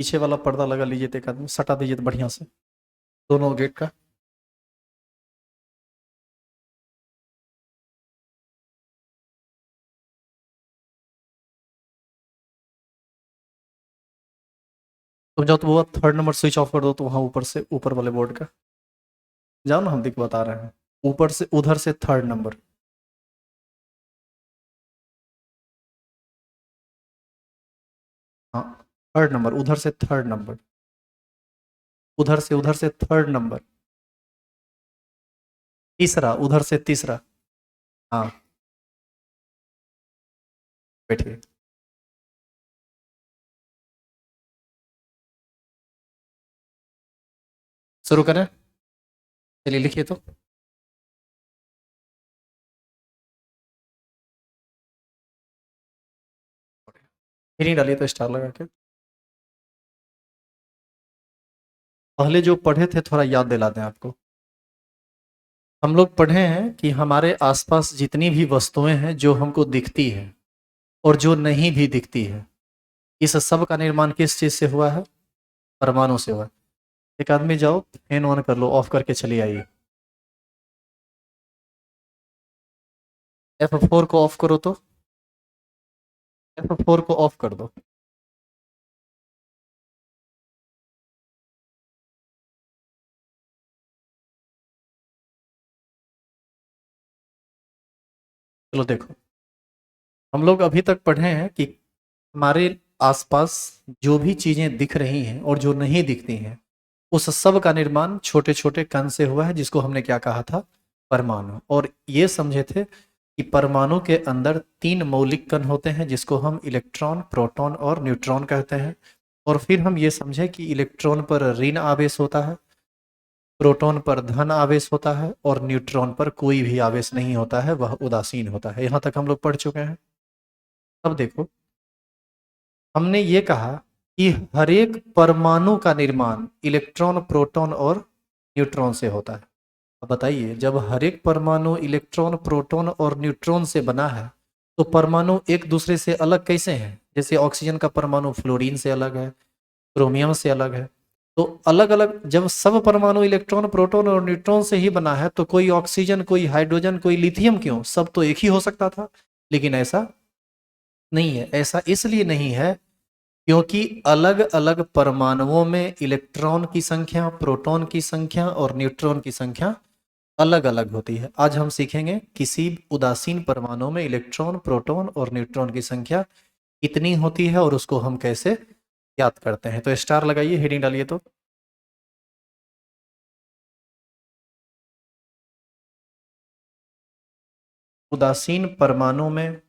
पीछे वाला पर्दा लगा लीजिए तो एक आदमी सटा दीजिए तो बढ़िया से दोनों गेट का। तुम जाओ तो वो 3rd नंबर स्विच ऑफ कर दो तो वहाँ ऊपर से ऊपर वाले बोर्ड का जाओ ना, हम दिख बता रहे हैं ऊपर से उधर से 3rd नंबर। हाँ 3rd नंबर उधर से 3rd नंबर, उधर से 3rd नंबर, तीसरा उधर से तीसरा। हाँ बैठिए। शुरू करें, चलिए लिखिए तो। फिर नहीं डालिए तो स्टार लगा के। पहले जो पढ़े थे थोड़ा याद दिला दें आपको। हम लोग पढ़े हैं कि हमारे आसपास जितनी भी वस्तुएं हैं जो हमको दिखती है और जो नहीं भी दिखती है, इस सब का निर्माण किस चीज से हुआ है? परमाणु से हुआ है। एक आदमी जाओ फैन ऑन कर लो, ऑफ करके चली आइए। F4 को ऑफ करो तो, F4 को ऑफ कर दो। चलो देखो, हम लोग अभी तक पढ़े हैं कि हमारे आसपास जो भी चीजें दिख रही हैं और जो नहीं दिखती हैं, उस सब का निर्माण छोटे छोटे कण से हुआ है, जिसको हमने क्या कहा था? परमाणु। और ये समझे थे कि परमाणु के अंदर 3 मौलिक कण होते हैं, जिसको हम इलेक्ट्रॉन, प्रोटॉन और न्यूट्रॉन कहते हैं। और फिर हम ये समझे कि इलेक्ट्रॉन पर ऋण आवेश होता है, प्रोटॉन पर धन आवेश होता है और न्यूट्रॉन पर कोई भी आवेश नहीं होता है, वह उदासीन होता है। यहाँ तक हम लोग पढ़ चुके हैं। अब देखो, हमने ये कहा कि हर एक परमाणु का निर्माण इलेक्ट्रॉन, प्रोटॉन और न्यूट्रॉन से होता है। अब बताइए, जब हर एक परमाणु इलेक्ट्रॉन, प्रोटॉन और न्यूट्रॉन से बना है, तो परमाणु एक दूसरे से अलग कैसे हैं? जैसे ऑक्सीजन का परमाणु फ्लोरीन से अलग है, क्रोमियम से अलग है। तो अलग अलग, जब सब परमाणु इलेक्ट्रॉन, प्रोटॉन और न्यूट्रॉन से ही बना है, तो कोई ऑक्सीजन, कोई हाइड्रोजन, कोई लिथियम क्यों? सब तो एक ही हो सकता था। लेकिन ऐसा नहीं है। ऐसा इसलिए नहीं है क्योंकि अलग अलग परमाणुओं में इलेक्ट्रॉन की संख्या, प्रोटॉन की संख्या और न्यूट्रॉन की संख्या अलग अलग होती है। आज हम सीखेंगे किसी उदासीन परमाणु में इलेक्ट्रॉन, प्रोटॉन और न्यूट्रॉन की संख्या कितनी होती है और उसको हम कैसे याद करते हैं। तो स्टार लगाइए, हेडिंग डालिए तो। उदासीन परमाणु में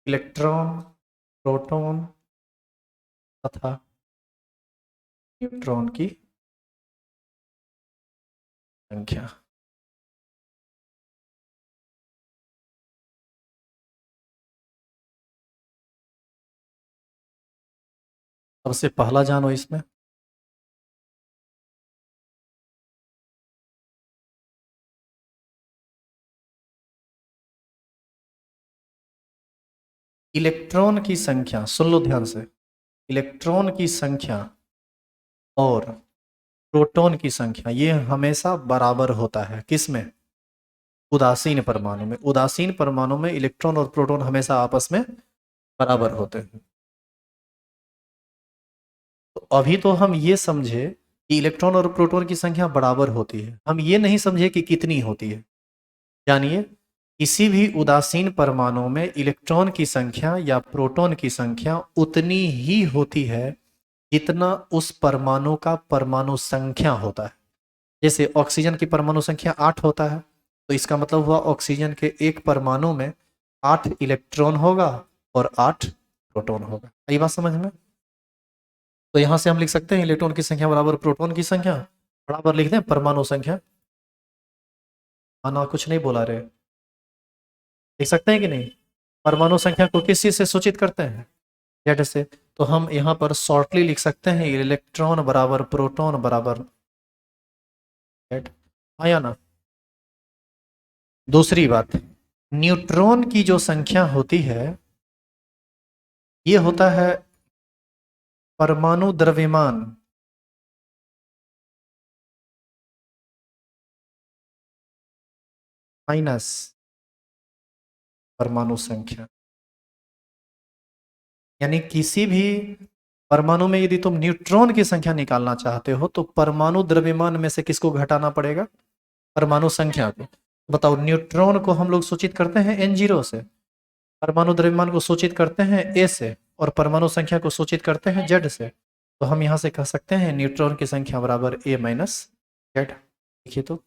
इलेक्ट्रॉन, प्रोटॉन तथा न्यूट्रॉन की संख्या। सबसे पहला जानो इसमें, इलेक्ट्रॉन की संख्या। सुन लो ध्यान से, इलेक्ट्रॉन की संख्या और प्रोटॉन की संख्या ये हमेशा बराबर होता है। किसमें? उदासीन परमाणु में। उदासीन परमाणु में इलेक्ट्रॉन और प्रोटॉन हमेशा आपस में बराबर होते हैं। तो अभी तो हम ये समझे कि इलेक्ट्रॉन और प्रोटॉन की संख्या बराबर होती है, हम ये नहीं समझे कि कितनी होती है। जानिए, किसी भी उदासीन परमाणु में इलेक्ट्रॉन की संख्या या प्रोटॉन की संख्या उतनी ही होती है जितना उस परमाणु का परमाणु संख्या होता है। जैसे ऑक्सीजन की परमाणु संख्या 8 होता है, तो इसका मतलब हुआ ऑक्सीजन के एक परमाणु में 8 इलेक्ट्रॉन होगा और 8 प्रोटॉन होगा। ये बात समझ में? तो यहां से हम लिख सकते हैं इलेक्ट्रॉन की संख्या बराबर प्रोटॉन की संख्या, बराबर लिख दें परमाणु संख्या। ना कुछ नहीं बोला रहे, लिख सकते हैं कि नहीं? परमाणु संख्या को किस चीज से सूचित करते हैं? जेड से। तो हम यहाँ पर शॉर्टली लिख सकते हैं इलेक्ट्रॉन बराबर प्रोटॉन बराबर जेड। आया ना? दूसरी बात, न्यूट्रॉन की जो संख्या होती है ये होता है परमाणु द्रव्यमान, माइनस परमाणु संख्या। यानी किसी भी परमाणु में यदि तुम न्यूट्रॉन की संख्या निकालना चाहते हो तो परमाणु द्रव्यमान में से किसको घटाना पड़ेगा? परमाणु संख्या को। बताओ, न्यूट्रॉन को हम लोग सूचित करते हैं n0 से, परमाणु द्रव्यमान को सूचित करते हैं a से, और परमाणु संख्या को सूचित करते हैं z से। तो हम यहां से कह सकते हैं न्यूट्रॉन की संख्या बराबर a माइनस जेड। देखिए तो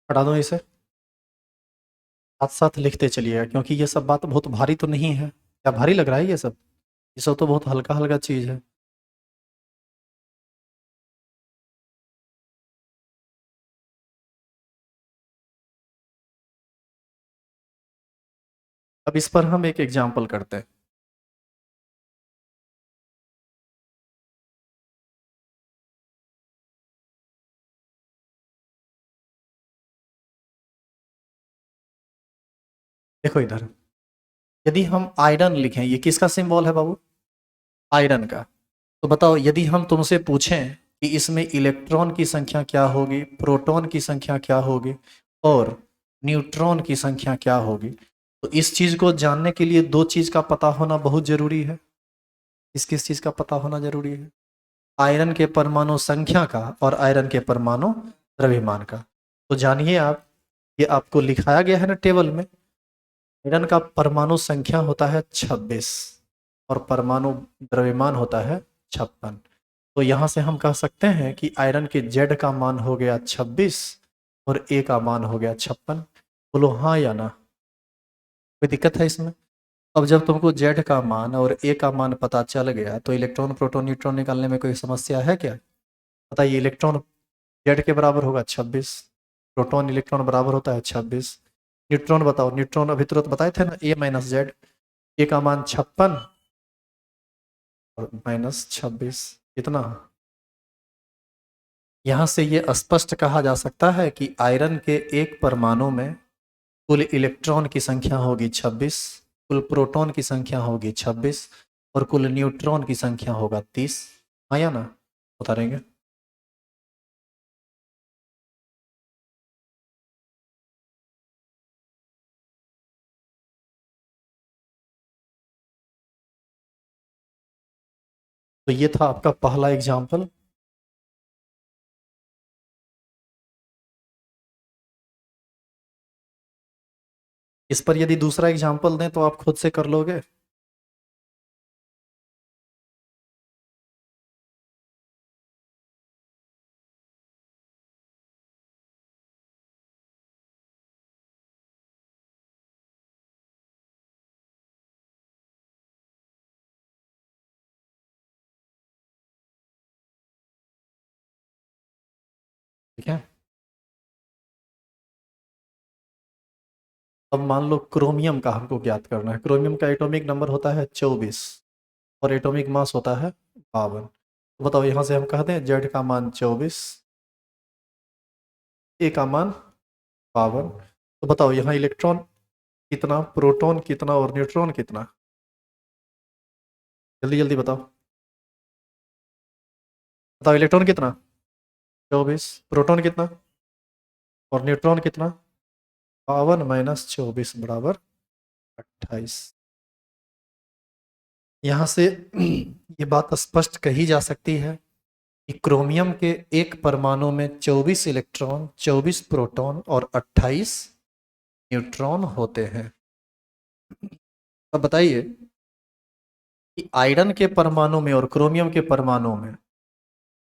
पढ़ा दो इसे, साथ साथ लिखते चलिएगा, क्योंकि ये सब बात बहुत भारी तो नहीं है। क्या भारी लग रहा है ये सब? ये सब तो बहुत हल्का हल्का चीज है। अब इस पर हम एक एग्जाम्पल करते हैं। देखो इधर, यदि हम आयरन लिखें, ये किसका सिंबल है बाबू? आयरन का। तो बताओ, यदि हम तुमसे पूछें कि इसमें इलेक्ट्रॉन की संख्या क्या होगी, प्रोटॉन की संख्या क्या होगी, और न्यूट्रॉन की संख्या क्या होगी, तो इस चीज को जानने के लिए दो चीज का पता होना बहुत जरूरी है। किस चीज का पता होना जरूरी है? आयरन के परमाणु संख्या का और आयरन के परमाणु द्रव्यमान का। तो जानिए आप, ये आपको लिखाया गया है ना टेबल में। आयरन का परमाणु संख्या होता है 26 और परमाणु द्रव्यमान होता है 56। तो यहां से हम कह सकते हैं कि आयरन के जेड का मान हो गया 26 और ए का मान हो गया 56। बोलो हाँ या ना? कोई दिक्कत है इसमें? अब जब तुमको जेड का मान और ए का मान पता चल गया तो इलेक्ट्रॉन प्रोटॉन न्यूट्रॉन निकालने में कोई समस्या है क्या? बताइए, इलेक्ट्रॉन जेड के बराबर होगा 26, प्रोटॉन इलेक्ट्रॉन बराबर होता है 26। न्यूट्रॉन बताओ, न्यूट्रॉन अभी तुरंत बताए थे ना, ए माइनस जेड। ए का मान 56 और माइनस 26, कितना? यहां से ये स्पष्ट कहा जा सकता है कि आयरन के एक परमाणु में कुल इलेक्ट्रॉन की संख्या होगी 26, कुल प्रोटॉन की संख्या होगी 26 और कुल न्यूट्रॉन की संख्या होगा 30। हाँ या ना? उतारेंगे। तो ये था आपका पहला एग्जाम्पल। इस पर यदि दूसरा एग्जाम्पल दें तो आप खुद से कर लोगे? ठीक है। अब मान लो क्रोमियम का हमको ज्ञात करना है। क्रोमियम का एटॉमिक नंबर होता है 24 और एटॉमिक मास होता है 52। तो बताओ, यहां से हम कहते हैं जेड का मान 24, ए का मान 52। तो बताओ यहाँ इलेक्ट्रॉन कितना, प्रोटॉन कितना और न्यूट्रॉन कितना? जल्दी जल्दी बताओ। बताओ, इलेक्ट्रॉन कितना? 24। प्रोटॉन कितना और न्यूट्रॉन कितना? 52 माइनस 24 बराबर 28। यहाँ से ये बात स्पष्ट कही जा सकती है कि क्रोमियम के एक परमाणु में 24 इलेक्ट्रॉन, 24 प्रोटॉन और 28 न्यूट्रॉन होते हैं। अब बताइए कि आयरन के परमाणु में और क्रोमियम के परमाणु में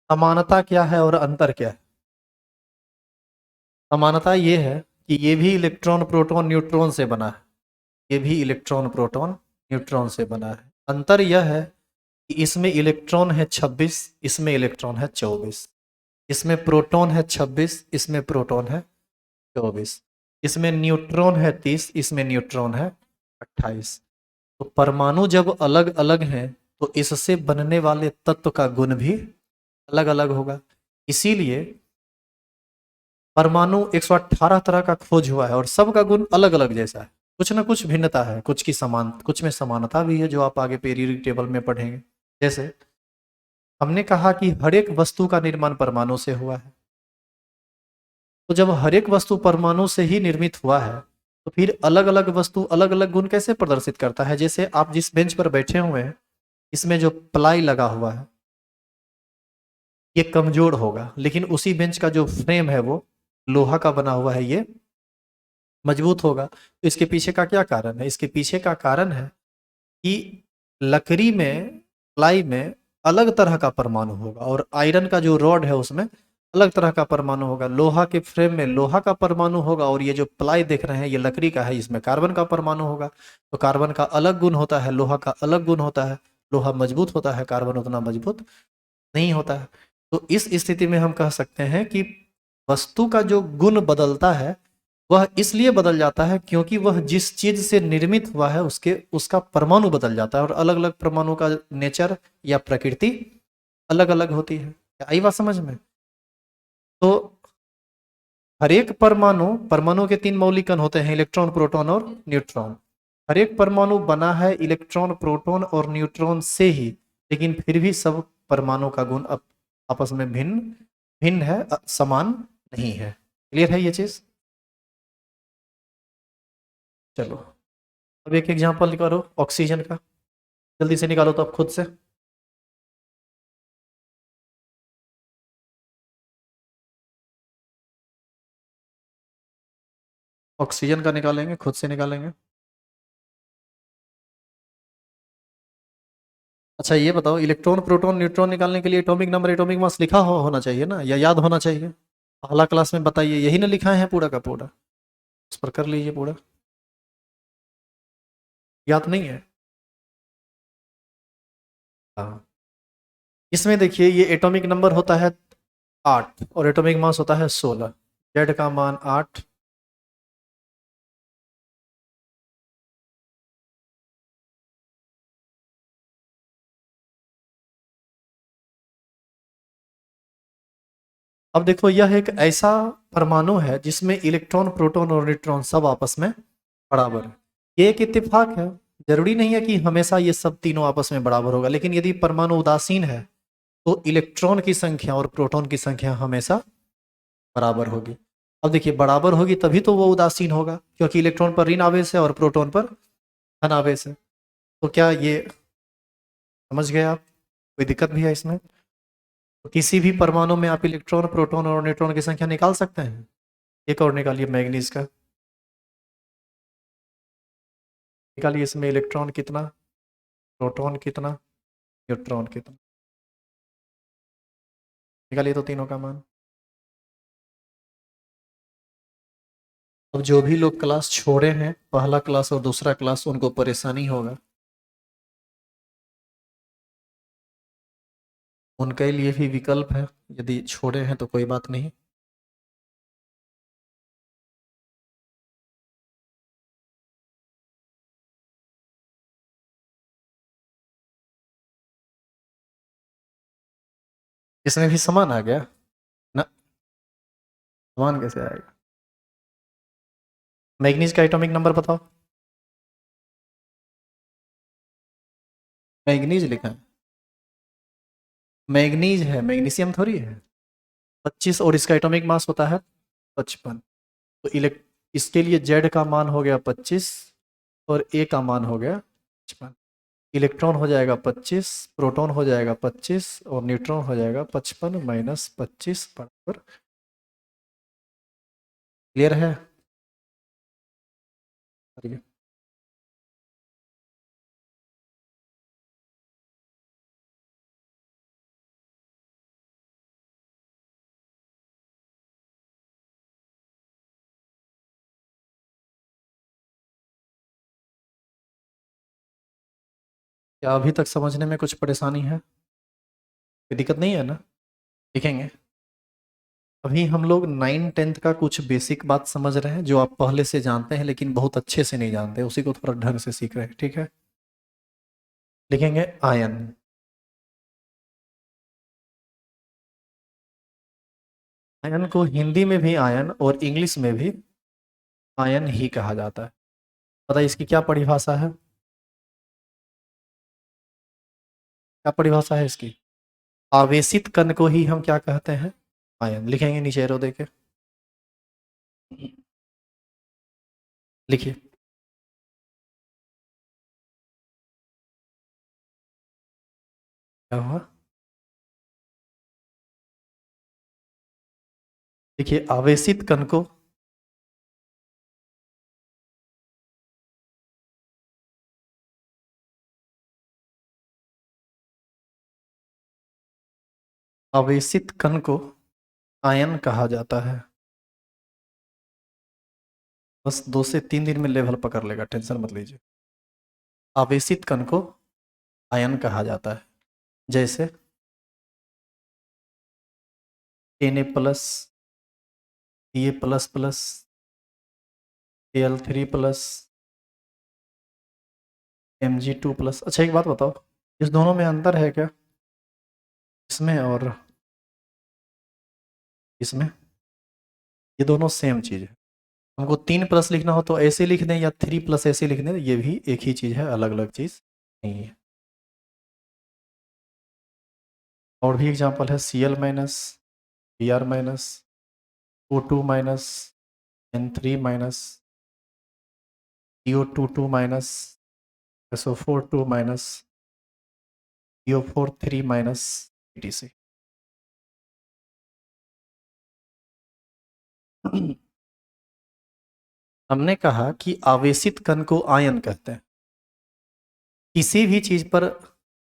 समानता क्या है और अंतर क्या है? समानता ये है कि ये भी इलेक्ट्रॉन प्रोटॉन न्यूट्रॉन से बना है, ये भी इलेक्ट्रॉन प्रोटॉन न्यूट्रॉन से बना है। अंतर यह है कि इसमें इलेक्ट्रॉन है 26, इसमें इलेक्ट्रॉन है 24। इसमें प्रोटॉन है 26, इसमें प्रोटॉन है 24। इसमें न्यूट्रॉन है 30, इसमें न्यूट्रॉन है 28। तो परमाणु जब अलग अलग हैं तो इससे बनने वाले तत्व का गुण भी अलग अलग होगा। इसीलिए परमाणु 118 तरह का खोज हुआ है और सबका गुण अलग अलग जैसा है। कुछ ना कुछ भिन्नता है, कुछ की समान, कुछ में समानता भी है, जो आप आगे पीरियोडिक टेबल में पढ़ेंगे। जैसे हमने कहा कि हर एक वस्तु का निर्माण परमाणु से हुआ है। तो जब हर एक वस्तु परमाणु से ही निर्मित हुआ है तो फिर अलग अलग वस्तु अलग अलग गुण कैसे प्रदर्शित करता है। जैसे आप जिस बेंच पर बैठे हुए हैं, इसमें जो प्लाई लगा हुआ है ये कमजोर होगा, लेकिन उसी बेंच का जो फ्रेम है वो लोहा का बना हुआ है, ये मजबूत होगा। तो इसके पीछे का क्या कारण है? इसके पीछे का कारण है कि लकड़ी में, प्लाई में अलग तरह का परमाणु होगा और आयरन का जो रॉड है उसमें अलग तरह का परमाणु होगा। लोहा के फ्रेम में लोहा का परमाणु होगा और ये जो प्लाई देख रहे हैं ये लकड़ी का है, इसमें कार्बन का परमाणु होगा। तो कार्बन का अलग गुण होता है, लोहा का अलग गुण होता है। लोहा मजबूत होता है, कार्बन उतना मजबूत नहीं होता है। तो इस स्थिति में हम कह सकते हैं कि वस्तु का जो गुण बदलता है वह इसलिए बदल जाता है क्योंकि वह जिस चीज से निर्मित हुआ है उसके उसका परमाणु बदल जाता है और अलग अलग परमाणु का नेचर या प्रकृति अलग अलग होती है। क्या आई बात समझ में? तो हर एक परमाणु, परमाणु के तीन मौलिक कण होते हैं, इलेक्ट्रॉन प्रोटॉन और न्यूट्रॉन। हर एक परमाणु बना है इलेक्ट्रॉन प्रोटॉन और न्यूट्रॉन से ही, लेकिन फिर भी सब परमाणु का गुण आपस में भिन्न भिन्न है, समान नहीं है। क्लियर है ये चीज? चलो अब एक एग्जांपल निकालो ऑक्सीजन का, जल्दी से निकालो तो आप खुद से। ऑक्सीजन का निकालेंगे, खुद से निकालेंगे। अच्छा ये बताओ, इलेक्ट्रॉन प्रोटॉन न्यूट्रॉन निकालने के लिए एटॉमिक नंबर एटॉमिक मास लिखा होना चाहिए ना, या याद होना चाहिए? पहला क्लास में बताइए, यही ना लिखा है पूरा का पूरा, उस पर कर लीजिए पूरा। याद नहीं है? हाँ, इसमें देखिए ये एटॉमिक नंबर होता है 8 और एटॉमिक मास होता है 16। जेड का मान 8। अब देखो यह एक ऐसा परमाणु है जिसमें इलेक्ट्रॉन प्रोटॉन और न्यूट्रॉन सब आपस में बराबर है। ये एक इत्तेफाक है, जरूरी नहीं है कि हमेशा ये सब तीनों आपस में बराबर होगा, लेकिन यदि परमाणु उदासीन है तो इलेक्ट्रॉन की संख्या और प्रोटॉन की संख्या हमेशा बराबर होगी। अब देखिए बराबर होगी तभी तो वो उदासीन होगा, क्योंकि इलेक्ट्रॉन पर ऋण आवेश है और प्रोटॉन पर धन आवेश है। तो क्या ये समझ गए आप? कोई दिक्कत भी है इसमें? तो किसी भी परमाणु में आप इलेक्ट्रॉन प्रोटॉन और न्यूट्रॉन की संख्या निकाल सकते हैं। एक और निकालिए मैग्नीज का, निकालिए इसमें इलेक्ट्रॉन कितना, प्रोटॉन कितना, न्यूट्रॉन कितना, निकालिए तो तीनों का मान। अब जो भी लोग क्लास छोड़े हैं, पहला क्लास और दूसरा क्लास, उनको परेशानी होगा, उनके लिए भी विकल्प है। यदि छोड़े हैं तो कोई बात नहीं। इसमें भी समान आ गया ना? समान कैसे आएगा? मैग्नीज का एटॉमिक नंबर बताओ। मैग्नीज लिखा है, मैग्नीज है, मैग्नीशियम थोड़ी है। 25 और इसका एटॉमिक मास होता है 55। तो इलेक्ट इसके लिए जेड का मान हो गया 25 और ए का मान हो गया 55। इलेक्ट्रॉन हो जाएगा 25, प्रोटॉन हो जाएगा 25 और न्यूट्रॉन हो जाएगा 55 माइनस 25 बराबर। क्लियर है? क्या अभी तक समझने में कुछ परेशानी है? कोई दिक्कत नहीं है ना? लिखेंगे। अभी हम लोग 9 10th का कुछ बेसिक बात समझ रहे हैं जो आप पहले से जानते हैं लेकिन बहुत अच्छे से नहीं जानते, उसी को थोड़ा ढंग से सीख रहे हैं, ठीक है? लिखेंगे आयन। आयन को हिंदी में भी आयन और इंग्लिश में भी आयन ही कहा जाता है। पता है इसकी क्या परिभाषा है? क्या परिभाषा है इसकी? आवेशित कण को ही हम क्या कहते हैं? आयन। लिखेंगे नीचे एरो देके। लिखिए। क्या हुआ? देखिए आवेशित कण को आवेशित कण को आयन कहा जाता है। बस 2 से 3 दिन में लेवल पकड़ लेगा, टेंशन मत लीजिए। आवेशित कण को आयन कहा जाता है। जैसे Na+, Pa++, Al3+, Mg2+। अच्छा एक बात बताओ, इस दोनों में अंतर है क्या? इसमें और इसमें? ये दोनों सेम चीज़ है। हमको 3+ लिखना हो तो ऐसे लिख दें या 3+ ऐसे लिख दें, ये भी एक ही चीज़ है, अलग अलग चीज़ नहीं है। और भी एग्जांपल है Cl-, Br-, O2-, N3-, CO22-, SO4 2-, CO4 3-, etc। हमने कहा कि आवेशित कण को आयन कहते हैं। किसी भी चीज पर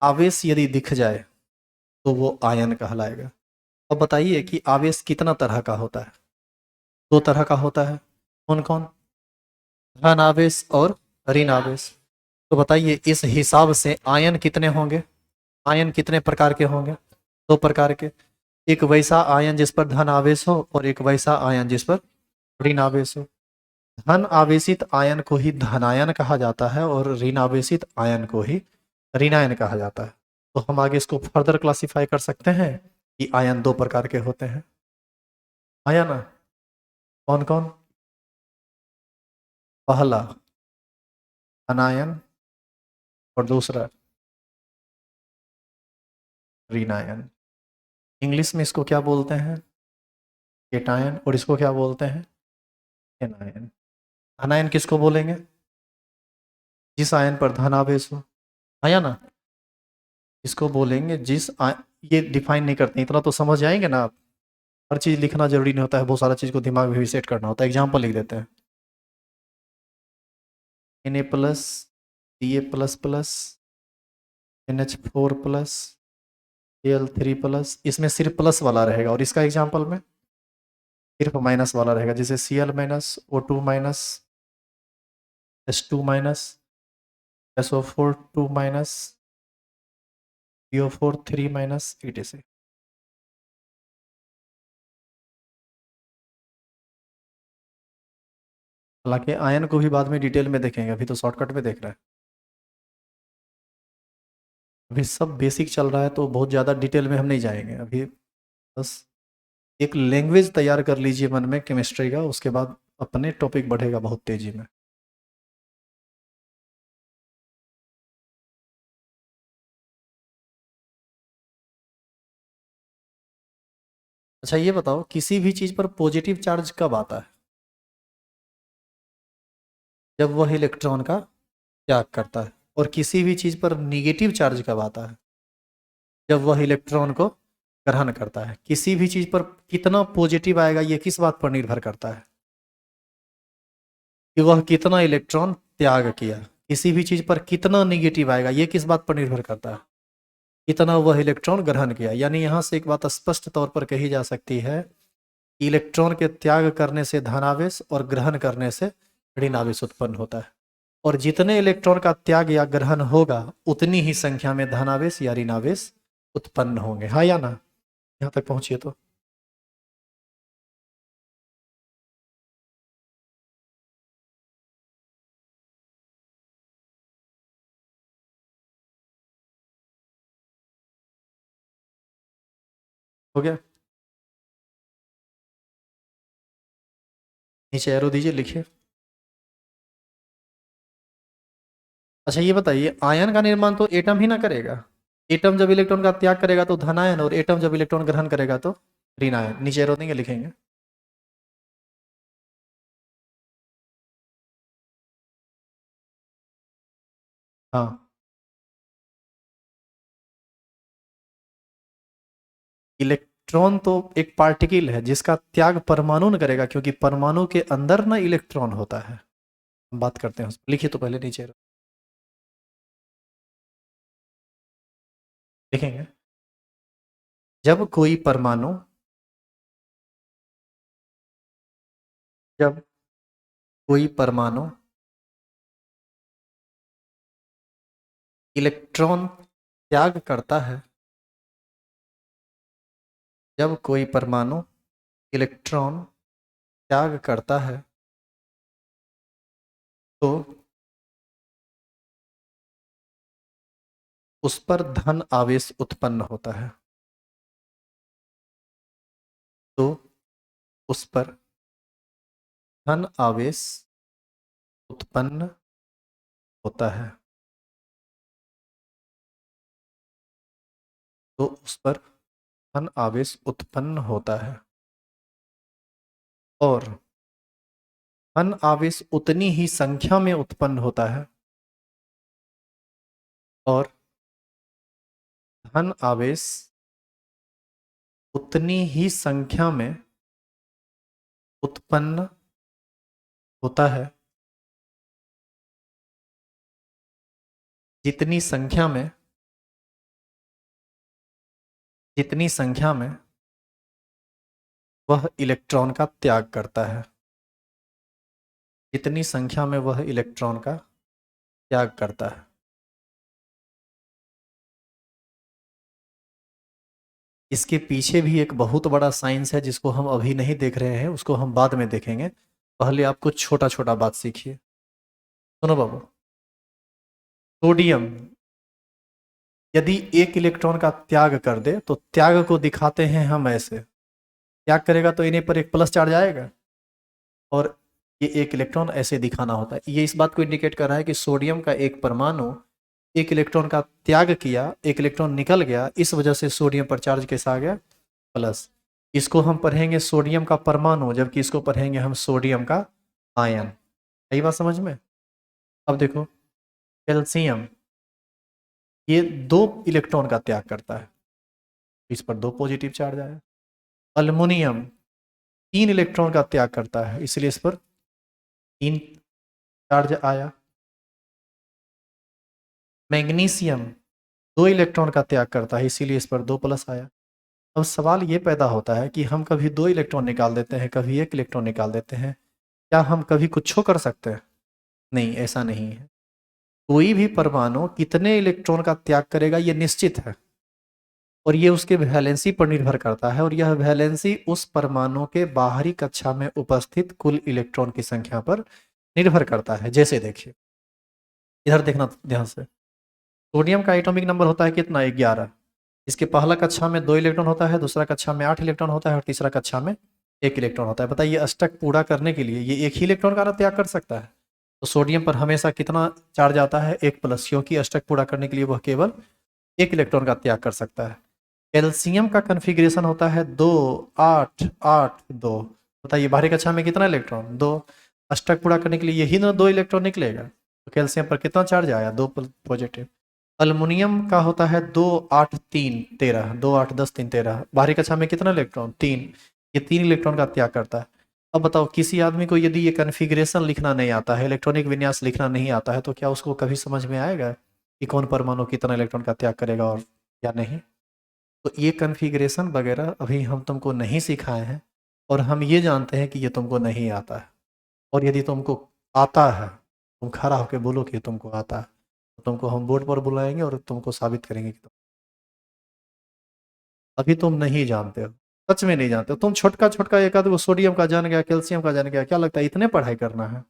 आवेश यदि दिख जाए तो वो आयन कहलाएगा। अब बताइए कि आवेश कितना तरह का होता है? 2 तरह का होता है। कौन कौन? धन आवेश और ऋण आवेश। तो बताइए इस हिसाब से आयन कितने होंगे? आयन कितने प्रकार के होंगे? 2 प्रकार के। एक वैसा आयन जिस पर धन आवेश हो और एक वैसा आयन जिस पर ऋण आवेश हो। धन आवेशित आयन को ही धनायन कहा जाता है और ऋण आवेशित आयन को ही ऋणायन कहा जाता है। तो हम आगे इसको फर्दर क्लासिफाई कर सकते हैं कि आयन 2 प्रकार के होते हैं। आयन कौन कौन? पहला अनायन और दूसरा ऋणायन। इंग्लिश में इसको क्या बोलते हैं? केटायन। और इसको क्या बोलते हैं? एनायन। अनायन किसको बोलेंगे? जिस आयन पर धन आवेश हो। आया ना? इसको बोलेंगे ये डिफाइन नहीं करते, इतना तो समझ जाएंगे ना आप। हर चीज लिखना जरूरी नहीं होता है, बहुत सारा चीज को दिमाग में भी सेट करना होता है। एग्जाम्पल लिख देते हैं। Na+, Ca++, NH4+, Al3+। इसमें सिर्फ प्लस वाला रहेगा और इसका एग्जाम्पल में सिर्फ माइनस वाला रहेगा, जैसे Cl-, O2-, H2-, SO4 2-, CO4 3-, etc। हालांकि आयन को भी बाद में डिटेल में देखेंगे, अभी तो शॉर्टकट में देख रहे हैं। अभी सब बेसिक चल रहा है तो बहुत ज़्यादा डिटेल में हम नहीं जाएंगे अभी। बस एक लैंग्वेज तैयार कर लीजिए मन में केमिस्ट्री का, उसके बाद अपने टॉपिक बढ़ेगा बहुत तेजी में। अच्छा ये बताओ, किसी भी चीज़ पर पॉजिटिव चार्ज कब आता है? जब वह इलेक्ट्रॉन का त्याग करता है। और किसी भी चीज़ पर निगेटिव चार्ज कब आता है? जब वह इलेक्ट्रॉन को ग्रहण करता है। किसी भी चीज़ पर कितना पॉजिटिव आएगा ये किस बात पर निर्भर करता है? कि वह कितना इलेक्ट्रॉन त्याग किया। किसी भी चीज़ पर कितना निगेटिव आएगा ये किस बात पर निर्भर करता है? कितना वह इलेक्ट्रॉन ग्रहण किया। यानी यहाँ से एक बात स्पष्ट तौर पर कही जा सकती है कि इलेक्ट्रॉन के त्याग करने से धनावेश और ग्रहण करने से ऋणावेश उत्पन्न होता है। और जितने इलेक्ट्रॉन का त्याग या ग्रहण होगा उतनी ही संख्या में धनावेश या ऋणावेश उत्पन्न होंगे। हाँ या ना? यहां तक पहुंचिए तो हो गया। नीचे एरो दीजिए, लिखिए। अच्छा ये बताइए, आयन का निर्माण तो एटम ही ना करेगा। एटम जब इलेक्ट्रॉन का त्याग करेगा तो धनायन, और एटम जब इलेक्ट्रॉन ग्रहण करेगा तो ऋणायन। नीचे एरो देंगे, लिखेंगे। हाँ, इलेक्ट्रॉन तो एक पार्टिकल है जिसका त्याग परमाणु न करेगा, क्योंकि परमाणु के अंदर ना इलेक्ट्रॉन होता है। हम बात करते हैं उस पर। लिखिए तो पहले, नीचे लिखेंगे। जब कोई परमाणु जब कोई परमाणु इलेक्ट्रॉन त्याग करता है, जब कोई परमाणु इलेक्ट्रॉन त्याग करता है तो उस पर धन आवेश उत्पन्न होता है। तो उस पर धन आवेश उत्पन्न होता है। तो उस पर धन आवेश उत्पन्न होता है, और धन आवेश उतनी ही संख्या में उत्पन्न होता है, और धन आवेश उतनी ही संख्या में उत्पन्न होता है जितनी संख्या में जितनी संख्या में वह इलेक्ट्रॉन का त्याग करता है। जितनी संख्या में वह इलेक्ट्रॉन का त्याग करता है। इसके पीछे भी एक बहुत बड़ा साइंस है जिसको हम अभी नहीं देख रहे हैं, उसको हम बाद में देखेंगे। पहले आप कुछ छोटा छोटा बात सीखिए। सुनो बाबू, सोडियम यदि एक इलेक्ट्रॉन का त्याग कर दे तो त्याग को दिखाते हैं हम ऐसे। त्याग करेगा तो इन्हें पर एक प्लस चार्ज आएगा, और ये एक इलेक्ट्रॉन ऐसे दिखाना होता है। ये इस बात को इंडिकेट कर रहा है कि सोडियम का एक परमाणु एक इलेक्ट्रॉन का त्याग किया, एक इलेक्ट्रॉन निकल गया, इस वजह से सोडियम पर चार्ज कैसा आ गया? प्लस। इसको हम पढ़ेंगे सोडियम का परमाणु, जबकि इसको पढ़ेंगे हम सोडियम का आयन। सही बात समझ में? अब देखो, कैल्शियम ये दो इलेक्ट्रॉन का त्याग करता है, इस पर दो पॉजिटिव चार्ज आया। अल्युमिनियम तीन इलेक्ट्रॉन का त्याग करता है, इसलिए इस पर तीन चार्ज आया। मैग्नीशियम दो इलेक्ट्रॉन का त्याग करता है, इसीलिए इस पर दो प्लस आया। अब सवाल ये पैदा होता है कि हम कभी दो इलेक्ट्रॉन निकाल देते हैं, कभी एक इलेक्ट्रॉन निकाल देते हैं, क्या हम कभी कुछ कर सकते हैं? नहीं, ऐसा नहीं है। कोई भी परमाणु कितने इलेक्ट्रॉन का त्याग करेगा ये निश्चित है, और ये उसके वैलेंसी पर निर्भर करता है, और यह वैलेंसी उस परमाणु के बाहरी कक्षा में उपस्थित कुल इलेक्ट्रॉन की संख्या पर निर्भर करता है। जैसे देखिए, इधर देखना ध्यान से। सोडियम का एटॉमिक नंबर होता है कितना? 11। इसके पहला कक्षा में दो इलेक्ट्रॉन होता है, दूसरा कक्षा में 8 इलेक्ट्रॉन होता है, और तीसरा कक्षा में एक इलेक्ट्रॉन होता है। बताइए, अष्टक पूरा करने के लिए ये एक ही इलेक्ट्रॉन का त्याग कर सकता है? तो सोडियम पर हमेशा कितना चार्ज आता है? 1+, क्योंकि अष्टक पूरा करने के लिए वह केवल एक इलेक्ट्रॉन का त्याग कर सकता है। कैल्शियम का कन्फिग्रेशन होता है 2 8 8 2। बताइए, बाहरी कक्षा में कितना इलेक्ट्रॉन? 2। अष्टक पूरा करने के लिए यही ना 2 इलेक्ट्रॉन निकलेगा, तो कैल्शियम पर कितना चार्ज आया? 2 पॉजिटिव। अल्युमिनियम का होता है 2 8 3 13, 2 8 10 3 13। बाहरी कक्षा में कितना इलेक्ट्रॉन? 3। ये 3 इलेक्ट्रॉन का त्याग करता है। अब बताओ, किसी आदमी को यदि ये कन्फिग्रेशन लिखना नहीं आता है, इलेक्ट्रॉनिक विन्यास लिखना नहीं आता है, तो क्या उसको कभी समझ में आएगा कि कौन परमाणु कितना इलेक्ट्रॉन का त्याग करेगा और या नहीं? तो ये कन्फिग्रेशन वगैरह अभी हम तुमको नहीं सिखाए हैं, और हम ये जानते हैं कि ये तुमको नहीं आता है। और यदि तुमको आता है तुम खड़ा होकर बोलो कि तुमको आता है, तो तुमको हम बोर्ड पर बुलाएंगे और तुमको साबित करेंगे कि अभी तुम नहीं जानते हो, सच में नहीं जानते हो। तुम छोटका छोटका एक आध वो सोडियम का जान गया, कैल्शियम का जान गया, क्या लगता है इतने पढ़ाई करना है?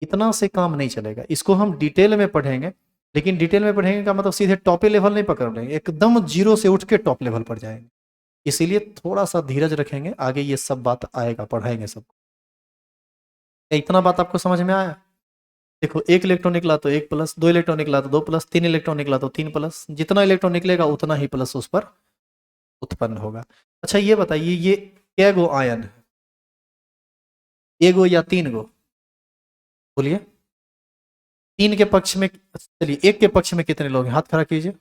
इतना से काम नहीं चलेगा। इसको हम डिटेल में पढ़ेंगे, लेकिन डिटेल में पढ़ेंगे का मतलब सीधे टॉप लेवल नहीं पकड़ लेंगे, एकदम जीरो से उठ के टॉप लेवल पर जाएंगे। इसीलिए थोड़ा सा धीरज रखेंगे, आगे ये सब बात आएगा, पढ़ाएंगे सब। इतना बात आपको समझ में आया? देखो, एक इलेक्ट्रॉन निकला तो एक प्लस, दो इलेक्ट्रॉन निकला तो दो प्लस, तीन इलेक्ट्रॉन निकला तो तीन प्लस। जितना इलेक्ट्रॉन निकलेगा उतना ही प्लस उस पर उत्पन्न होगा। अच्छा ये बताइए, ये क्या गो आयन है? एगो या तीन गो? बोलिए। तीन के पक्ष में, चलिए एक के पक्ष में कितने लोग हैं? हाथ खड़ा कीजिए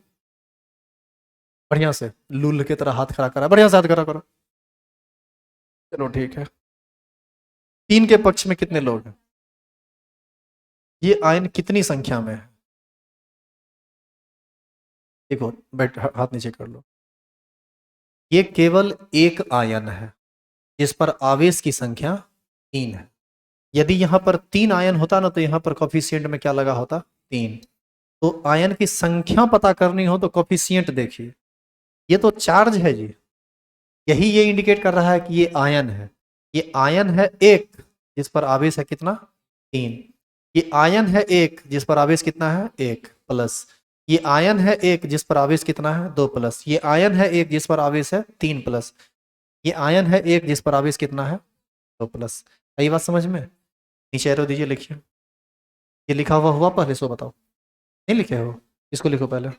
बढ़िया से, लूल की तरह हाथ खड़ा करा, बढ़िया से हाथ खड़ा करो। चलो ठीक है। तीन के पक्ष में कितने लोग हैं? ये आयन कितनी संख्या में है? देखो, बैठ, हाथ नीचे कर लो। ये केवल एक आयन है जिस पर आवेश की संख्या तीन है। यदि यहां पर तीन आयन होता ना, तो यहां पर कॉफिशिएंट में क्या लगा होता? तीन। तो आयन की संख्या पता करनी हो तो कॉफिशिएंट देखिए, ये तो चार्ज है जी, यही ये इंडिकेट कर रहा है कि ये आयन है। ये आयन है एक जिस पर आवेश है कितना? तीन। ये आयन है एक जिस पर आवेश कितना है? एक प्लस। ये आयन है एक जिस पर आवेश कितना है? दो प्लस। ये आयन है एक जिस पर आवेश है तीन प्लस। ये आयन है एक जिस पर आवेश कितना है? दो प्लस। यही बात समझ में? नीचे एरो दीजिए, लिखिए। ये लिखा हुआ पहले सो बताओ, नहीं लिखे हो? इसको लिखो पहले।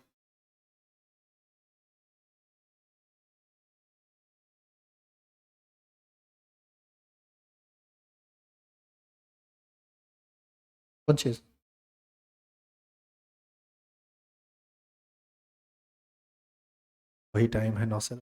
कौन चीज? वही टाइम है 9 से।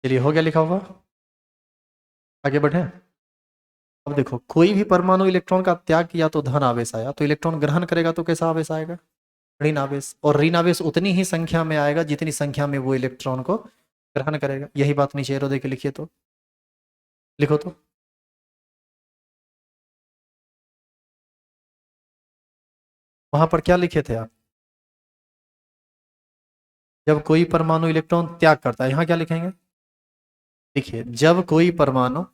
चलिए, हो गया लिखा हुआ, आगे बढ़े। अब देखो, कोई भी परमाणु इलेक्ट्रॉन का त्याग किया तो धन आवेश आया, तो इलेक्ट्रॉन ग्रहण करेगा तो कैसा आवेश आएगा? ऋण आवेश। और ऋण आवेश उतनी ही संख्या में आएगा जितनी संख्या में वो इलेक्ट्रॉन को ग्रहण करेगा। यही बात नीचे एरो देके लिखिए, तो लिखो तो। वहां पर क्या लिखे थे आप? जब कोई परमाणु इलेक्ट्रॉन त्याग करता है, यहां क्या लिखेंगे? देखिए, जब कोई परमाणु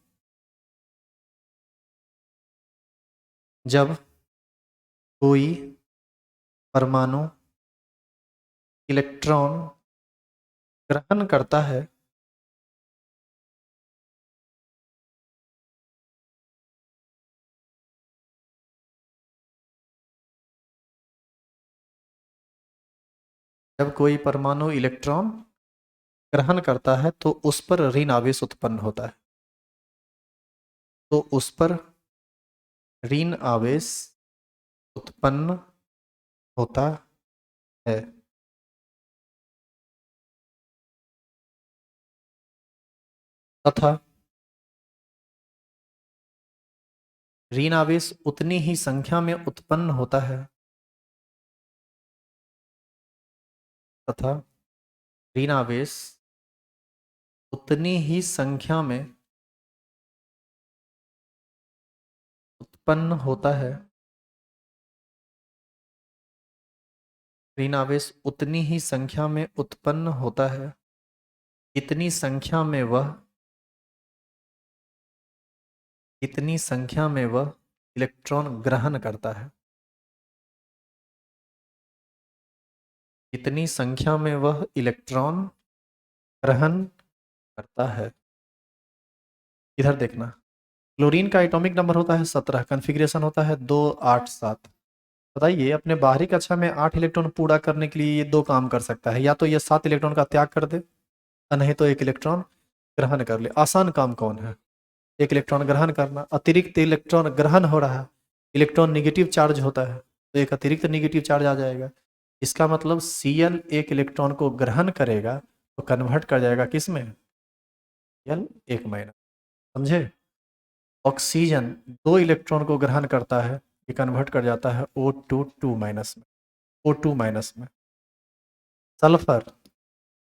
इलेक्ट्रॉन ग्रहण करता है, जब कोई परमाणु इलेक्ट्रॉन ग्रहण करता है तो उस पर ऋण आवेश उत्पन्न होता है, तो उस पर ऋण आवेश उत्पन्न होता है। तथा ऋण आवेश उतनी ही संख्या में उत्पन्न होता है, तथा ऋण आवेश उतनी ही संख्या में उत्पन्न होता है। ऋण आवेश उतनी ही संख्या में उत्पन्न होता है इतनी संख्या में वह इतनी संख्या में वह इलेक्ट्रॉन ग्रहण करता है। इतनी संख्या में वह इलेक्ट्रॉन ग्रहण करता है। इधर देखना, क्लोरीन का एटॉमिक नंबर होता है 17, कॉन्फ़िगरेशन होता है 287। बताइए, अपने बाहरी कक्षा में 8 इलेक्ट्रॉन पूरा करने के लिए ये दो काम कर सकता है, या तो ये 7 इलेक्ट्रॉन का त्याग कर दे, और नहीं तो एक इलेक्ट्रॉन ग्रहण कर ले। आसान काम कौन है? एक इलेक्ट्रॉन ग्रहण करना। अतिरिक्त इलेक्ट्रॉन ग्रहण हो रहा है, इलेक्ट्रॉन निगेटिव चार्ज होता है, तो एक अतिरिक्त नेगेटिव चार्ज आ जाएगा। इसका मतलब Cl एक इलेक्ट्रॉन को ग्रहण करेगा तो कन्वर्ट कर जाएगा किस में, Cl एक माइनस। समझे? ऑक्सीजन 2 इलेक्ट्रॉन को ग्रहण करता है, ये कन्वर्ट कर जाता है O2 2 माइनस में, O2 माइनस में। सल्फर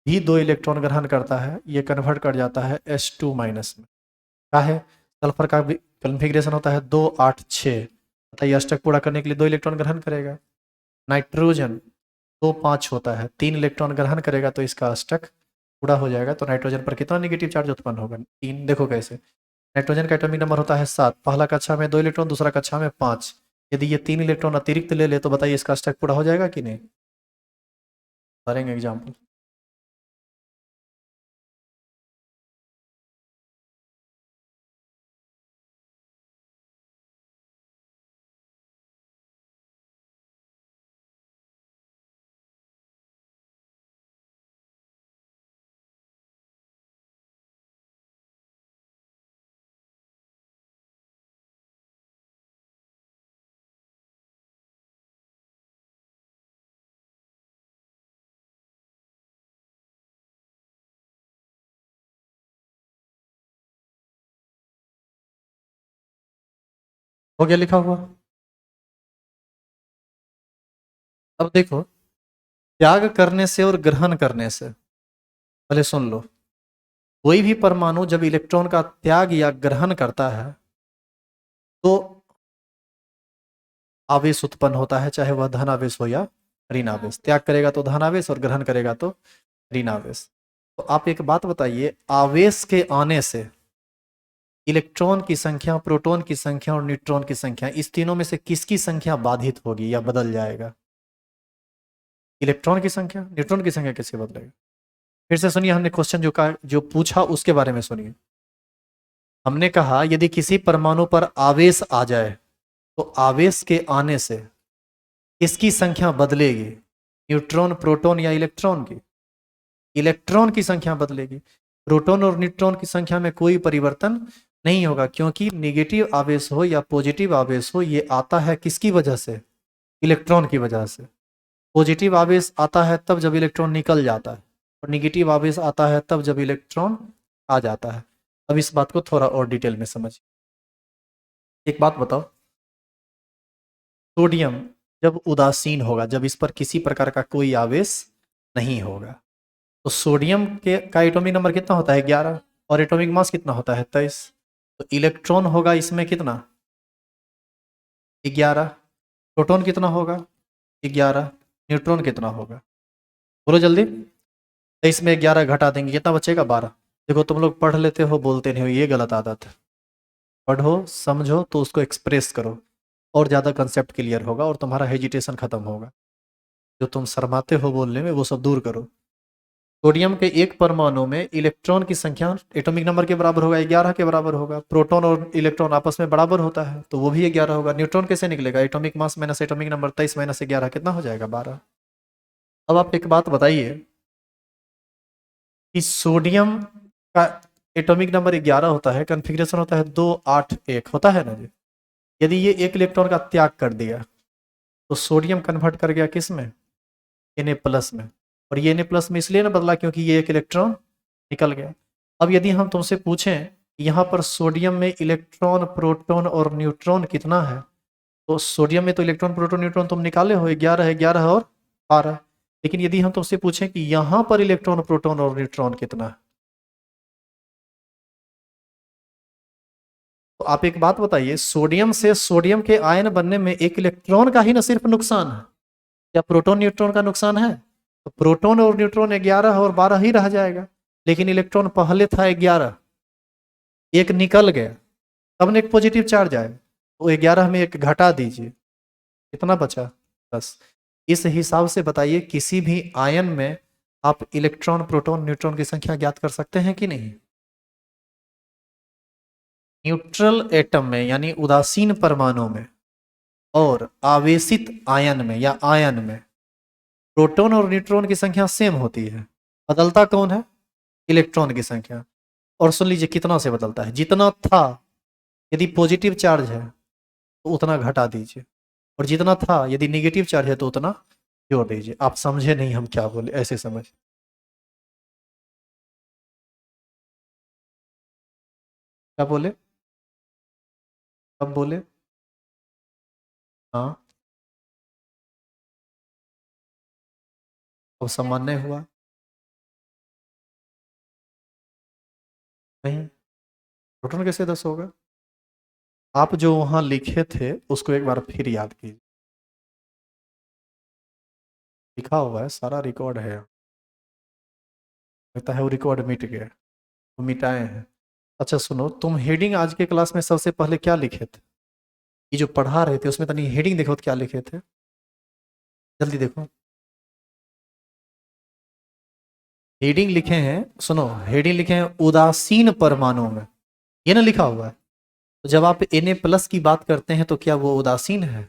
भी 2 इलेक्ट्रॉन ग्रहण करता है, ये कन्वर्ट कर जाता है H2 माइनस में। क्या है? सल्फर का भी कन्फिग्रेशन होता है 2 8 6, मतलब ये अष्टक पूरा करने के लिए 2 इलेक्ट्रॉन ग्रहण करेगा। नाइट्रोजन 2 5 होता है, 3 इलेक्ट्रॉन ग्रहण करेगा तो इसका अष्टक पूरा हो जाएगा। तो नाइट्रोजन पर कितना नेगेटिव चार्ज उत्पन्न होगा? 3। देखो कैसे, नाइट्रोजन का एटॉमिक नंबर होता है 7, पहला कक्षा में 2 इलेक्ट्रॉन, दूसरा कक्षा में 5। यदि ये 3 इलेक्ट्रॉन अतिरिक्त ले ले तो बताइए इसका अष्टक पूरा हो जाएगा कि नहीं? करेंगे एग्जाम्पल। हो गया लिखा हुआ। अब देखो, त्याग करने से और ग्रहण करने से, पहले सुन लो, कोई भी परमाणु जब इलेक्ट्रॉन का त्याग या ग्रहण करता है तो आवेश उत्पन्न होता है, चाहे वह धन आवेश हो या ऋण आवेश। त्याग करेगा तो धन आवेश और ग्रहण करेगा तो ऋण आवेश। तो आप एक बात बताइए, आवेश के आने से इलेक्ट्रॉन की संख्या, प्रोटॉन की संख्या और न्यूट्रॉन की संख्या, इस तीनों में से किसकी संख्या बाधित होगी या बदल जाएगा? इलेक्ट्रॉन की संख्या। न्यूट्रॉन की संख्या कैसे बदलेगा? फिर से सुनिए, हमने क्वेश्चन जो पूछा उसके बारे में सुनिए। हमने कहा यदि किसी परमाणु पर आवेश आ जाए तो आवेश के आने से किसकी संख्या बदलेगी? न्यूट्रॉन, प्रोटॉन या इलेक्ट्रॉन की? इलेक्ट्रॉन की संख्या बदलेगी। प्रोटॉन और न्यूट्रॉन की संख्या में कोई परिवर्तन नहीं होगा, क्योंकि नेगेटिव आवेश हो या पॉजिटिव आवेश हो, ये आता है किसकी वजह से? इलेक्ट्रॉन की वजह से। पॉजिटिव आवेश आता है तब जब इलेक्ट्रॉन निकल जाता है, और नेगेटिव आवेश आता है तब जब इलेक्ट्रॉन आ जाता है। अब इस बात को थोड़ा और डिटेल में समझिए। एक बात बताओ, सोडियम जब उदासीन होगा, जब इस पर किसी प्रकार का कोई आवेश नहीं होगा, तो सोडियम के का एटॉमिक नंबर कितना होता है? 11, और एटॉमिक मास कितना होता है? 23। तो इलेक्ट्रॉन होगा इसमें कितना? 11। प्रोटॉन कितना होगा? 11। न्यूट्रॉन कितना होगा? बोलो जल्दी। 23 में 11 घटा देंगे, कितना बचेगा? 12। देखो, तुम लोग पढ़ लेते हो, बोलते नहीं हो, ये गलत आदत है। पढ़ो, समझो तो उसको एक्सप्रेस करो, और ज़्यादा कंसेप्ट क्लियर होगा और तुम्हारा हेजिटेशन खत्म होगा। जो तुम शर्माते हो बोलने में, वो सब दूर करो। सोडियम के एक परमाणु में इलेक्ट्रॉन की संख्या एटॉमिक नंबर के बराबर होगा, 11 के बराबर होगा। प्रोटॉन और इलेक्ट्रॉन आपस में बराबर होता है, तो वो भी 11 होगा। न्यूट्रॉन कैसे निकलेगा? Atomic mass minus atomic number, 23 minus 11 कितना हो जाएगा? 12। अब आप एक बात बताइए कि सोडियम का एटॉमिक नंबर 11 होता है, कन्फिग्रेशन होता है 2 8 1 होता है ना जी। यदि ये एक इलेक्ट्रॉन का त्याग कर दिया तो सोडियम कन्वर्ट कर गया किस में? Na प्लस में। और ये Na प्लस में इसलिए ना बदला क्योंकि ये एक इलेक्ट्रॉन निकल गया। अब यदि हम तुमसे पूछें यहाँ पर सोडियम में इलेक्ट्रॉन, प्रोटॉन और न्यूट्रॉन कितना है, तो सोडियम में तो इलेक्ट्रॉन, प्रोटॉन, न्यूट्रॉन तुम निकाले हो, 11 है, 11 और 12। लेकिन यदि हम तुमसे पूछें कि यहाँ पर इलेक्ट्रॉन, प्रोटॉन और न्यूट्रॉन कितना है, तो आप एक बात बताइए, सोडियम से सोडियम के आयन बनने में एक इलेक्ट्रॉन का ही ना सिर्फ नुकसान है, क्या प्रोटॉन न्यूट्रॉन का नुकसान है? तो प्रोटॉन और न्यूट्रॉन 11 और 12 ही रह जाएगा। लेकिन इलेक्ट्रॉन पहले था 11, एक निकल गया, तब ने एक पॉजिटिव चार्ज आया, तो 11 में एक घटा दीजिए, कितना बचा? 10। इस हिसाब से बताइए, किसी भी आयन में आप इलेक्ट्रॉन, प्रोटॉन, न्यूट्रॉन की संख्या ज्ञात कर सकते हैं कि नहीं? न्यूट्रल एटम में यानी उदासीन परमाणु में और आवेशित आयन में या आयन में प्रोटॉन और न्यूट्रॉन की संख्या सेम होती है, बदलता कौन है? इलेक्ट्रॉन की संख्या। और सुन लीजिए कितना से बदलता है, जितना था, यदि पॉजिटिव चार्ज है तो उतना घटा दीजिए, और जितना था यदि निगेटिव चार्ज है तो उतना जोड़ दीजिए। आप समझे नहीं हम क्या बोले, ऐसे समझ। क्या बोले, कब बोले? हाँ, अब सामान्य हुआ नहीं, प्रोटॉन कैसे 10 होगा? आप जो वहां लिखे थे उसको एक बार फिर याद कीजिए, लिखा हुआ है, सारा रिकॉर्ड है। लगता है वो रिकॉर्ड मिट गया, वो मिटाए हैं। अच्छा सुनो, तुम हेडिंग आज के क्लास में सबसे पहले क्या लिखे थे? ये जो पढ़ा रहे थे उसमें तनी हेडिंग देखो तो क्या लिखे थे, जल्दी देखो। हेडिंग लिखे हैं, सुनो, हेडिंग लिखे हैं उदासीन परमाणु में, ये ना लिखा हुआ है। तो जब आप Na+ की बात करते हैं तो क्या वो उदासीन है?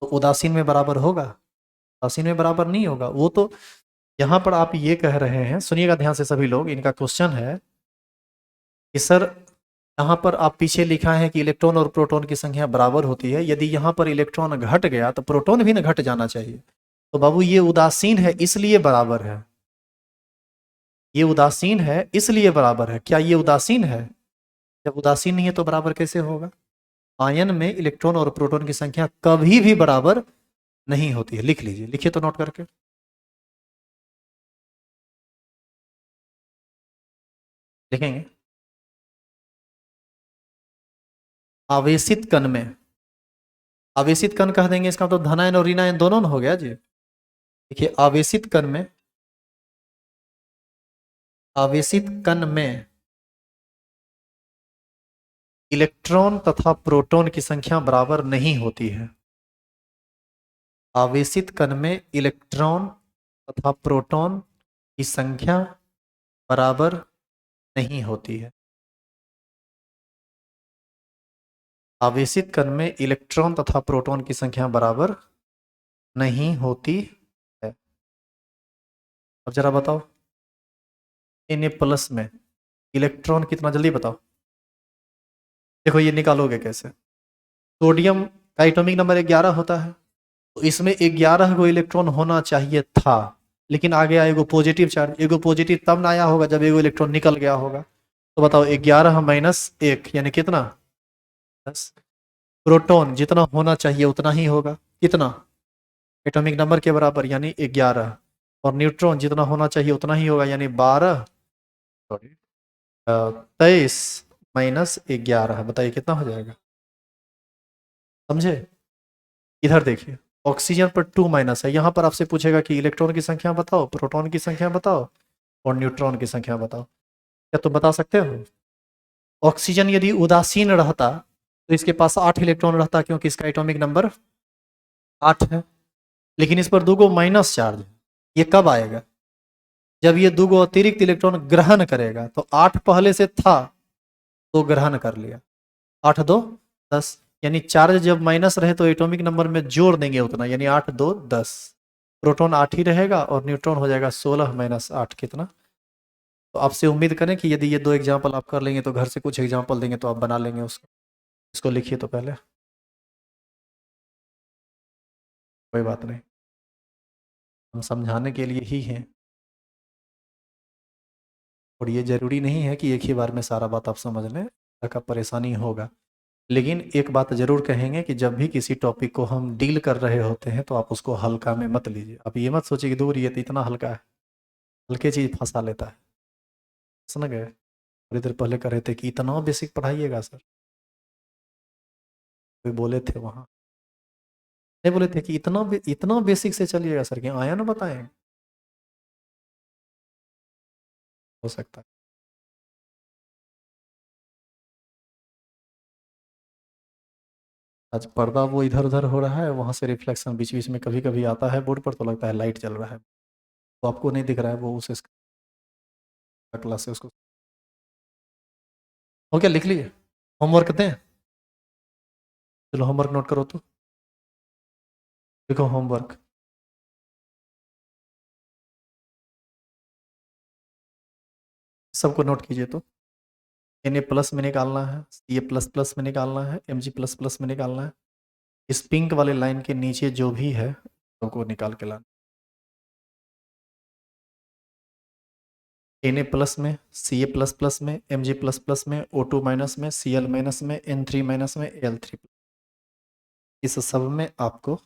तो उदासीन में बराबर होगा? उदासीन में बराबर नहीं होगा वो तो। यहाँ पर आप ये कह रहे हैं, सुनिएगा ध्यान से सभी लोग, इनका क्वेश्चन है कि सर यहाँ पर आप पीछे लिखा है कि इलेक्ट्रॉन और प्रोटॉन की संख्या बराबर होती है, यदि यहाँ पर इलेक्ट्रॉन घट गया तो प्रोटॉन भी ना घट जाना चाहिए। तो बाबू ये उदासीन है इसलिए बराबर है, ये उदासीन है इसलिए बराबर है। क्या ये उदासीन है? जब उदासीन नहीं है तो बराबर कैसे होगा? आयन में इलेक्ट्रॉन और प्रोटॉन की संख्या कभी भी बराबर नहीं होती है। लिख लीजिए, लिखिए तो नोट करके। लिखेंगे, आवेशित कण में, आवेशित कण कह देंगे इसका तो धनायन और ऋणायन दोनों ना हो गया जी। देखिए आवेशित कण में, आवेशित कण में इलेक्ट्रॉन तथा प्रोटॉन की संख्या बराबर नहीं होती है। आवेशित कण में इलेक्ट्रॉन तथा प्रोटॉन की संख्या बराबर नहीं होती है। आवेशित कण में इलेक्ट्रॉन तथा प्रोटॉन की संख्या बराबर नहीं होती है। अब जरा बताओ, Na+ में इलेक्ट्रॉन कितना, जल्दी बताओ। देखो ये निकालोगे कैसे? सोडियम का एटॉमिक नंबर 11 होता है, तो इसमें 11 गो इलेक्ट्रॉन होना चाहिए था, लेकिन आ गया एगो पॉजिटिव चार्ज। एगो पॉजिटिव तब ना आया होगा जब एगो इलेक्ट्रॉन निकल गया होगा। तो बताओ 11 - 1 यानी कितना? 10। प्रोटॉन जितना होना चाहिए उतना ही होगा, कितना? एटॉमिक नंबर के बराबर यानी 11। और न्यूट्रॉन जितना होना चाहिए उतना ही होगा यानी 12, सॉरी 23 - 11। बताइए कितना हो जाएगा? समझे? इधर देखिए, ऑक्सीजन पर 2- है, यहाँ पर आपसे पूछेगा कि इलेक्ट्रॉन की संख्या बताओ, प्रोटॉन की संख्या बताओ और न्यूट्रॉन की संख्या बताओ। क्या तुम बता सकते हो? ऑक्सीजन यदि उदासीन रहता तो इसके पास 8 इलेक्ट्रॉन रहता, क्योंकि इसका एटॉमिक नंबर 8 है। लेकिन इस पर 2 गो माइनस चार्ज है। ये कब आएगा? जब ये 2 गो अतिरिक्त इलेक्ट्रॉन ग्रहण करेगा। तो 8 पहले से था तो ग्रहण कर लिया, 8 - 2 = 10। यानी चार्ज जब माइनस रहे तो एटॉमिक नंबर में जोड़ देंगे उतना, यानी 8 - 2 = 10। प्रोटॉन 8 ही रहेगा और न्यूट्रॉन हो जाएगा 16 - 8 कितना। तो आपसे उम्मीद करें कि यदि ये 2 एग्जाम्पल आप कर लेंगे तो घर से कुछ एग्जाम्पल देंगे तो आप बना लेंगे उसको। इसको लिखिए तो पहले, कोई बात नहीं, हम समझाने के लिए ही हैं। और ये जरूरी नहीं है कि एक ही बार में सारा बात आप समझ लें, का परेशानी होगा। लेकिन एक बात जरूर कहेंगे कि जब भी किसी टॉपिक को हम डील कर रहे होते हैं तो आप उसको हल्का में मत लीजिए। आप ये मत सोचिए कि दूर ये तो इतना हल्का है, हल्के चीज फंसा लेता है। समझ गए? थोड़ी देर पहले कह रहे थे कि इतना बेसिक पढ़ाइएगा सर, कोई बोले थे वहाँ, नहीं बोले थे कि इतना बेसिक से चलिएगा सर, क्या आया ना बताएं? हो सकता है। आज पर्दा वो इधर उधर हो रहा है, वहां से रिफ्लेक्शन बीच बीच में कभी कभी आता है बोर्ड पर, तो लगता है लाइट चल रहा है, तो आपको नहीं दिख रहा है वो उस क्लास से उसको। हो क्या, लिख लिए? होमवर्क दें? चलो होमवर्क नोट करो तो। देखो होमवर्क, सबको नोट कीजिए तो। Na+ में निकालना है, Ca++ में निकालना है, Mg++ में निकालना है। इस पिंक वाले लाइन के नीचे जो भी है सबको निकाल के लाना। Na प्लस में, Ca प्लस प्लस में, Mg प्लस प्लस में, O2 माइनस में, Cl माइनस में, N3 माइनस में, Al3। इस सब में आपको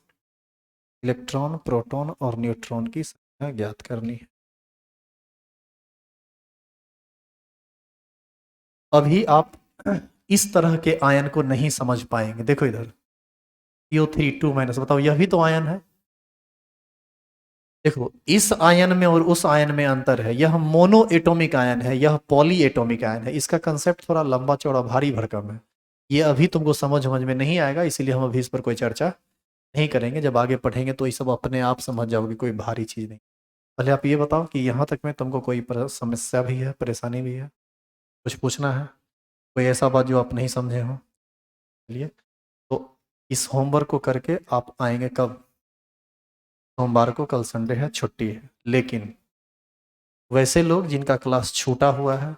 इलेक्ट्रॉन, प्रोटॉन और न्यूट्रॉन की संख्या ज्ञात करनी है। अभी आप इस तरह के आयन को नहीं समझ पाएंगे। देखो इधर CO3 2 माइनस, बताओ यह भी तो आयन है। देखो इस आयन में और उस आयन में अंतर है, यह मोनो एटॉमिक आयन है, यह पॉली एटॉमिक आयन है। इसका कंसेप्ट थोड़ा लंबा चौड़ा भारी भरकम है, ये अभी तुमको समझ में नहीं आएगा, इसीलिए हम अभी इस पर कोई चर्चा नहीं करेंगे। जब आगे पढ़ेंगे तो ये सब अपने आप समझ जाओगे, कोई भारी चीज नहीं। पहले आप ये बताओ कि यहाँ तक में तुमको कोई समस्या भी है, परेशानी भी है, कुछ पूछना है, कोई ऐसा बात जो आप नहीं समझे हो। चलिए, तो इस होमवर्क को करके आप आएंगे कब? सोमवार को, कल संडे है, छुट्टी है। लेकिन वैसे लोग जिनका क्लास छूटा हुआ है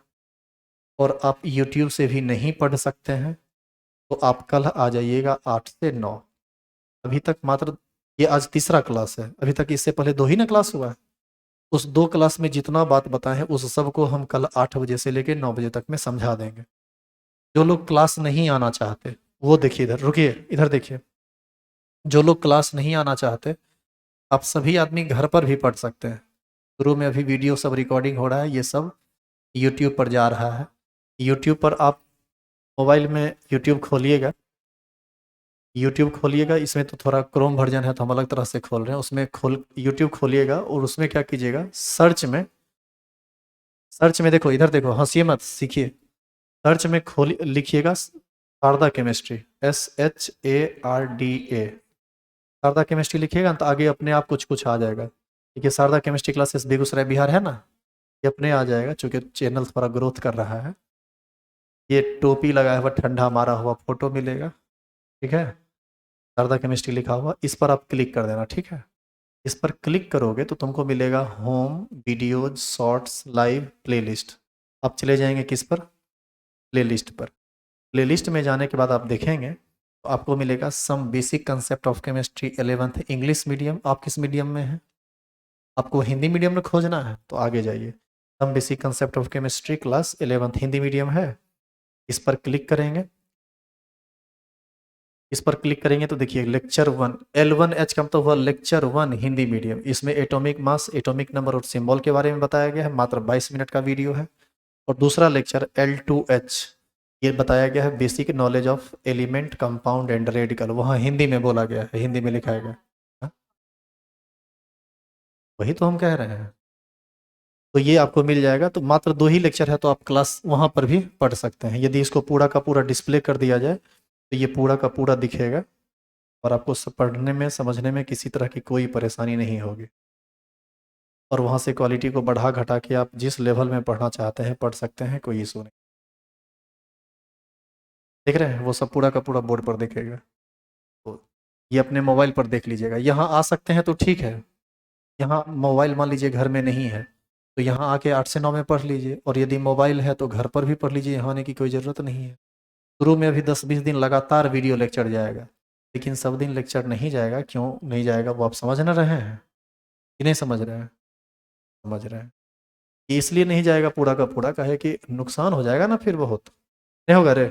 और आप यूट्यूब से भी नहीं पढ़ सकते हैं, तो आप कल आ जाइएगा 8 से 9। अभी तक मात्र ये आज तीसरा क्लास है, अभी तक इससे पहले 2 ही ना क्लास हुआ है। उस 2 क्लास में जितना बात बताए हैं उस सब को हम कल 8 बजे से लेकर 9 बजे तक में समझा देंगे। जो लोग क्लास नहीं आना चाहते वो देखिए, इधर रुकिए, इधर देखिए। जो लोग क्लास नहीं आना चाहते, आप सभी आदमी घर पर भी पढ़ सकते हैं। शुरू में अभी वीडियो सब रिकॉर्डिंग हो रहा है, ये सब यूट्यूब पर जा रहा है। यूट्यूब पर आप मोबाइल में यूट्यूब खोलिएगा, यूट्यूब खोलिएगा, इसमें तो थोड़ा क्रोम वर्जन है तो हम अलग तरह से खोल रहे हैं। उसमें खोल यूट्यूब खोलिएगा और उसमें क्या कीजिएगा, सर्च में देखो, इधर देखो, हंसिए मत, सीखिए। सर्च में खोल लिखिएगा Sharda chemistry, SHARDA, Sharda chemistry लिखिएगा तो आगे अपने आप कुछ कुछ आ जाएगा। ठीक है, शारदा केमिस्ट्री क्लासेस बेगूसराय बिहार है ना, ये अपने आ जाएगा, चूंकि चैनल थोड़ा ग्रोथ कर रहा है। ये टोपी लगाया हुआ ठंडा मारा हुआ फोटो मिलेगा, ठीक है, शारदा केमिस्ट्री लिखा हुआ, इस पर आप क्लिक कर देना। ठीक है, इस पर क्लिक करोगे तो तुमको मिलेगा home, videos, shorts, live, playlist. आप चले जाएंगे किस पर? प्लेलिस्ट पर। प्लेलिस्ट में जाने के बाद आप देखेंगे तो आपको मिलेगा some basic concept of chemistry 11th English medium. आप किस मीडियम में हैं? आपको हिंदी मीडियम में खोजना है तो आगे जाइए, some basic concept of chemistry class 11th Hindi medium है, इस पर क्लिक करेंगे। इस पर क्लिक करेंगे तो देखिए लेक्चर 1, L1H का मतलब हुआ लेक्चर 1 हिंदी मीडियम। इसमें एटॉमिक मास, एटॉमिक नंबर और सिंबल के बारे में बताया गया है, मात्र 22 मिनट का वीडियो है। और दूसरा लेक्चर L2H, ये बताया गया है basic knowledge of element, compound and radical, वहाँ हिंदी में बोला गया है, हिंदी में लिखाया गया है। हाँ? वही तो हम कह रहे हैं। तो ये आपको मिल जाएगा, तो मात्र 2 ही लेक्चर है तो आप क्लास वहाँ पर भी पढ़ सकते हैं। यदि इसको पूरा का पूरा डिस्प्ले कर दिया जाए तो ये पूरा का पूरा दिखेगा और आपको पढ़ने में, समझने में किसी तरह की कोई परेशानी नहीं होगी। और वहाँ से क्वालिटी को बढ़ा घटा के आप जिस लेवल में पढ़ना चाहते हैं पढ़ सकते हैं, कोई इशू नहीं। देख रहे हैं, वो सब पूरा का पूरा बोर्ड पर दिखेगा। तो ये अपने मोबाइल पर देख लीजिएगा। यहाँ आ सकते हैं तो ठीक है, यहाँ मोबाइल मान लीजिए घर में नहीं है तो यहाँ आके 8 से 9 में पढ़ लीजिए, और यदि मोबाइल है तो घर पर भी पढ़ लीजिए, यहाँ आने की कोई ज़रूरत नहीं है। शुरू में अभी 10-20 दिन लगातार वीडियो लेक्चर जाएगा, लेकिन सब दिन लेक्चर नहीं जाएगा। क्यों नहीं जाएगा वो आप समझ ना रहे हैं कि नहीं समझ रहे हैं? समझ रहे हैं। ये इसलिए नहीं जाएगा पूरा का पूरा, कहे कि नुकसान हो जाएगा ना फिर बहुत, नहीं होगा रे।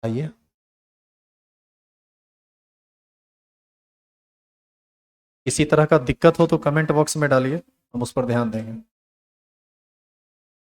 आइए, किसी तरह का दिक्कत हो तो कमेंट बॉक्स में डालिए, हम उस पर ध्यान देंगे।